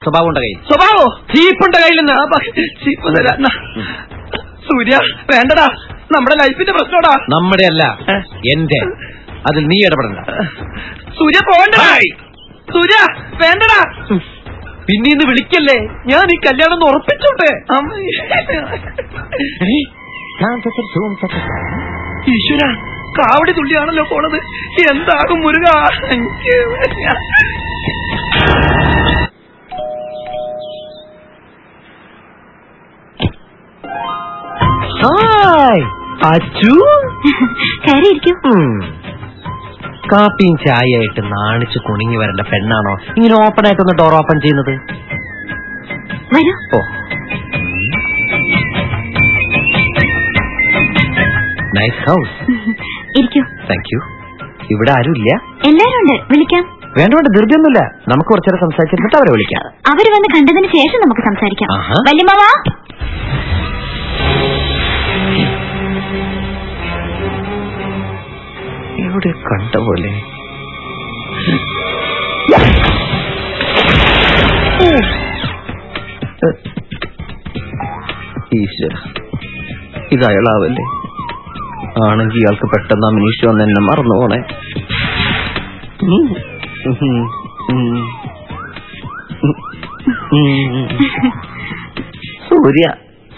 സ്വഭാവം ഉണ്ട് കയ്യിൽ. സ്വഭാവോ? ചീപ്പുണ്ട് കയ്യിൽ നിന്ന്. ചീപ്പ് തരാ. സൂര്യ വേണ്ടടാ, നമ്മുടെ ലൈഫിന്റെ പ്രശ്നോടാ. നമ്മുടെ അല്ല, എന്റെ. അതിൽ നീ ഇടപെടണ്ട. സൂര്യ പോകണ്ടടാ. സൂര്യ വേണ്ടടാ. പിന്നീന്ന് വിളിക്കല്ലേ, ഞാൻ ഈ കല്യാണം ഒന്ന് ഉറപ്പിച്ചോട്ടെ. ഈശ്വര, കാവടി തുള്ളിയാണല്ലോ പോണത്. എന്താകും മുരുക. അച്ചു കയറിയിരിക്കും. കാപ്പിയും ചായയായിട്ട് നാണിച്ച് കുണുങ്ങി വരേണ്ട പെണ്ണാണോ ഇങ്ങനെ ഓപ്പൺ ആയിട്ടൊന്ന് ഡോർ ഓപ്പൺ ചെയ്യുന്നത്? വരൂ. ഓ, നൈസ് ഹൗസ്. ഇരിക്കൂ. Thank you. ഇവിടെ ആരുമില്ല? എല്ലാരും ഉണ്ട്. വിളിക്കാം. വേണ്ട വേണ്ട, ധൃതിയൊന്നുമില്ല. നമുക്ക് കുറച്ചേരം സംസാരിച്ചിട്ട് അവരെ വിളിക്കാം. അവര് വന്ന് കണ്ടതിന് ശേഷം നമുക്ക് സംസാരിക്കാം. വല്യമ്മാവാ. ഇവിടെ കണ്ട പോലെ. ഈശ്വര, ഇത് അയാളാവല്ലേ? ആണെങ്കിൽ ഇയാൾക്ക് പെട്ടെന്ന് അമിനീഷ് വന്ന് എന്നെ മറന്നു പോണേ.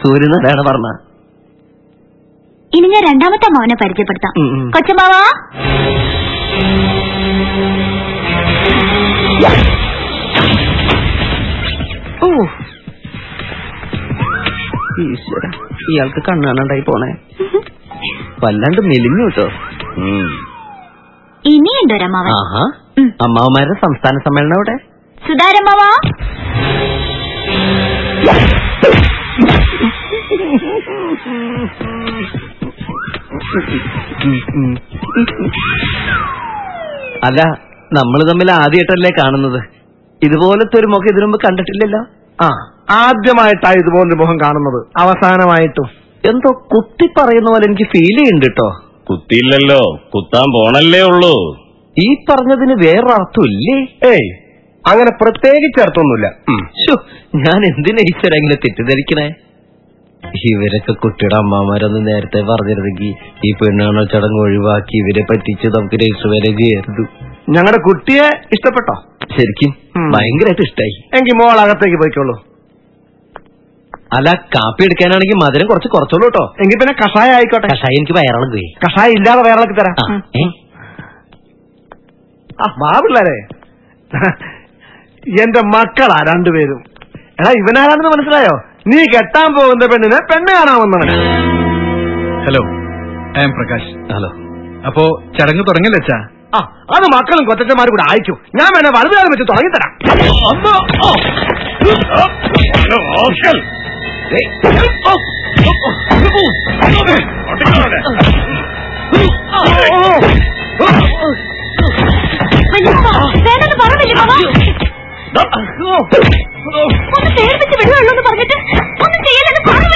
സൂര്യനാണ് പറഞ്ഞ. ഇനി ഞാൻ രണ്ടാമത്തെ മോനെ പരിചയപ്പെടുത്താം. കൊച്ചമ്മാവാ. ഈശ്വര, ഇയാൾക്ക് കണ്ണാണണ്ടായി പോണേ. വല്ലാണ്ട് മെലിഞ്ഞു കേട്ടോ. ഇനിയുണ്ടൊരമ്മാവൻ. അമ്മാവന്മാരുടെ സംസ്ഥാന സമ്മേളനം അവിടെ. സുധാരമ്മാവാ. അല്ല, നമ്മൾ തമ്മിൽ ആദ്യമായിട്ടല്ലേ കാണുന്നത്. ഇതുപോലത്തെ ഒരു മുഖം ഇതിനു മുമ്പ് കണ്ടിട്ടില്ലല്ലോ. ആദ്യമായിട്ടാ ഇതുപോലൊരു മുഖം കാണുന്നത്. അവസാനമായിട്ടും എന്തോ കുത്തി പറയുന്ന പോലെ എനിക്ക് ഫീൽ ചെയ്യുന്നുണ്ട് കേട്ടോ. കുത്തിയില്ലല്ലോ, കുത്താൻ പോണല്ലേ ഉള്ളൂ. ഈ പറഞ്ഞതിന് വേറൊരർത്ഥം ഇല്ലേ? ഏയ്, അങ്ങനെ പ്രത്യേകിച്ച് അർത്ഥമൊന്നുമില്ല. ഞാൻ എന്തിനാ ഈശ്വര ഇങ്ങനെ തെറ്റിദ്ധരിക്കണേ? ഇവരൊക്കെ കുട്ടിയുടെ അമ്മമാരൊന്ന് നേരത്തെ പറഞ്ഞിരുന്നെങ്കിൽ ഈ പെണ്ണുകാണ ചടങ്ങ് ഒഴിവാക്കി ഇവരെ പറ്റിച്ച് നമുക്ക് രജിസ്റ്റർ വരെ ചെയ്യായിരുന്നു. ഞങ്ങളുടെ കുട്ടിയെ ഇഷ്ടപ്പെട്ടോ? ശരിക്കും ഭയങ്കരമായിട്ട് ഇഷ്ടായി. എങ്കിൽ മോൾ അകത്തേക്ക് പോയിക്കോളൂ. അല്ല, കാപ്പി എടുക്കാനാണെങ്കിൽ മധുരം കുറച്ചോളൂ കേട്ടോ. എങ്കിൽ പിന്നെ കഷായം ആയിക്കോട്ടെ. കഷായം എനിക്ക് വയറിളക് പോയി. കഷായം ഇല്ലാതെ വയറിളക്കി തരാം. വാ പിള്ളേരെ, എന്റെ മക്കളാ രണ്ടുപേരും. എടാ, ഇവനാരാണെന്ന് മനസ്സിലായോ? നീ കെട്ടാൻ പോകുന്ന പെണ്ണിനെ പെണ്ണ് കാണാമെന്നവന്. Hello, I am Prakash. Hello. അപ്പോ ചടങ്ങ് തുടങ്ങില്ല അച്ഛാ? അത് മക്കളും കൊച്ചന്മാരും കൂടെ അയച്ചു. ഞാൻ വേണേ വലുതാതെ വെച്ച് തുടങ്ങിത്തരാം. ഒന്ന് പേടിപ്പിച്ച് വിടുകയുള്ളൂ എന്ന് പറഞ്ഞിട്ട് ഒന്നും ചെയ്യലെന്ന് പറഞ്ഞു.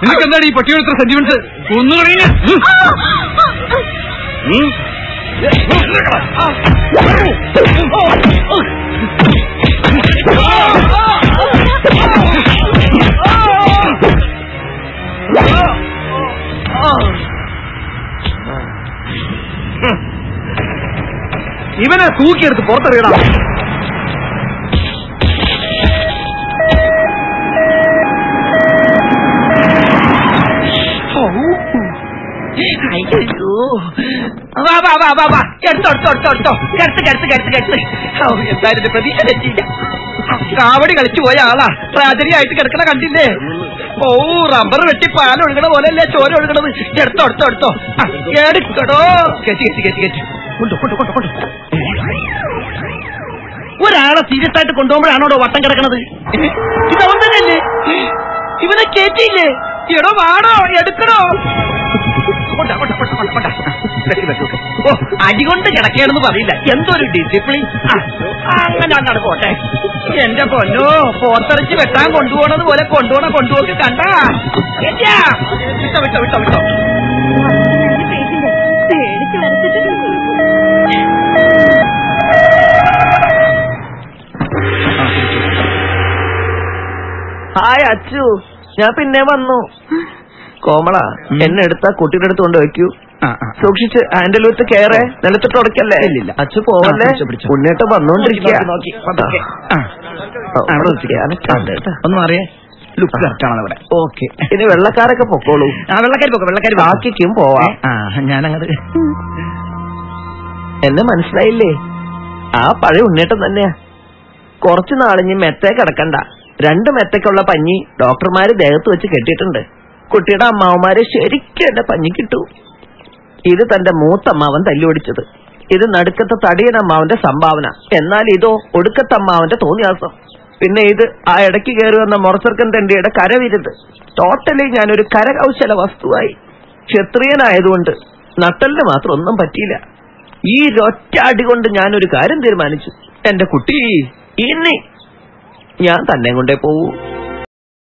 നിനക്കെന്താണ് ഈ പട്ടിയോട് ഇത്ര സെന്റിമെന്റ്സ്? ഒന്നു പറയുക. ഇവനെ തൂക്കിയെടുത്ത് പുറത്തെറിയണം. എന്തായാലും പ്രതീക്ഷ തെറ്റിയില്ല. കാവടി കളിച്ചു പോയ ആളാ ട്രാജഡി ആയിട്ട് കിടക്കണ കണ്ടില്ലേ? ഓ, റബ്ബർ വെട്ടി പാൽ ഒഴുകണ പോലെയല്ലേ ചോര ഒഴുകണത്. എടുത്തോ എടുക്കടോ. ഒരാളെ സീരിയസ് ആയിട്ട് കൊണ്ടുപോകുമ്പോഴാണോ വട്ടം കിടക്കണത്? ഇതവൻ തന്നെയല്ലേ? ഇവനെ കേറ്റിയില്ലേ? എടോ വാടോ, എടുക്കണോ? ഓ, അടികൊണ്ട് കിടക്കേണെന്ന് പറയില്ല, എന്തൊരു ഡിസിപ്ലിൻ. അങ്ങനെ അങ്ങോട്ട് പോട്ടെ. എന്റെ പൊന്നോ, പോത്തിറച്ചി വെട്ടാൻ കൊണ്ടുപോകണത് പോലെ കൊണ്ടുപോക്ക് കണ്ടാ. വിട്ടോ വിട്ടോ വിട്ടോ വിട്ടോ. പേടിച്ച് വരച്ചിട്ട് ഹായ് അച്ചു, ഞാൻ പിന്നെ വന്നു. കോമള, എന്നെ എടുത്താ കുട്ടിയുടെ അടുത്ത് കൊണ്ട് വെക്കൂ. സൂക്ഷിച്ച് ഹാൻഡിൽ വിത്ത് കയറേ, നിലത്തിട്ട് ഉടക്കല്ലേ. അച്ചു പോവല്ലേ, ഉണ്ണിട്ട് വന്നോണ്ടിരിക്കുക. ഒന്നും അറിയേ, ലുക്ക് കറക്റ്റാണ് അവിടെ. ഓക്കെ, ഇനി വെള്ളക്കാരൊക്കെ പൊക്കോളൂ. വെള്ളക്കാരി പോക്കോ, വെള്ളക്കാരി ബാക്കിക്കും പോവാം. ഞാനങ്ങത് എന്നെ മനസ്സിലായില്ലേ? ആ പഴയ ഉണ്ണിയേട്ടൻ തന്നെയാ. കുറച്ചു നാളിഞ്ഞ് മെത്തേ കിടക്കണ്ട. 2 മെത്തയ്ക്കുള്ള പഞ്ഞി ഡോക്ടർമാര് ദേഹത്ത് വെച്ച് കെട്ടിയിട്ടുണ്ട്. കുട്ടിയുടെ അമ്മാവന്മാരെ ശരിക്കും എന്റെ പഞ്ഞി കിട്ടൂ. ഇത് തന്റെ മൂത്തമ്മാവൻ തല്ലുപിടിച്ചത്. ഇത് നടുക്കത്തെ തടിയനമ്മാവന്റെ സംഭാവന. എന്നാൽ ഇതോ ഒടുക്കത്തമ്മാവന്റെ തോന്നിയാസം. പിന്നെ ഇത് ആ ഇടയ്ക്ക് കയറി വന്ന മൊറച്ചർക്കൻ തെണ്ടിയുടെ കരവിരുത്. ടോട്ടലി ഞാനൊരു കരകൗശല വസ്തുവായി. ക്ഷത്രിയനായതുകൊണ്ട് നട്ടലിന് മാത്രം ഒന്നും പറ്റിയില്ല. ഈ ഒറ്റ അടി കൊണ്ട് ഞാനൊരു കാര്യം തീരുമാനിച്ചു. എന്റെ കുട്ടി ഇനി ഞാൻ തന്നെ കൊണ്ടേ പോവൂ.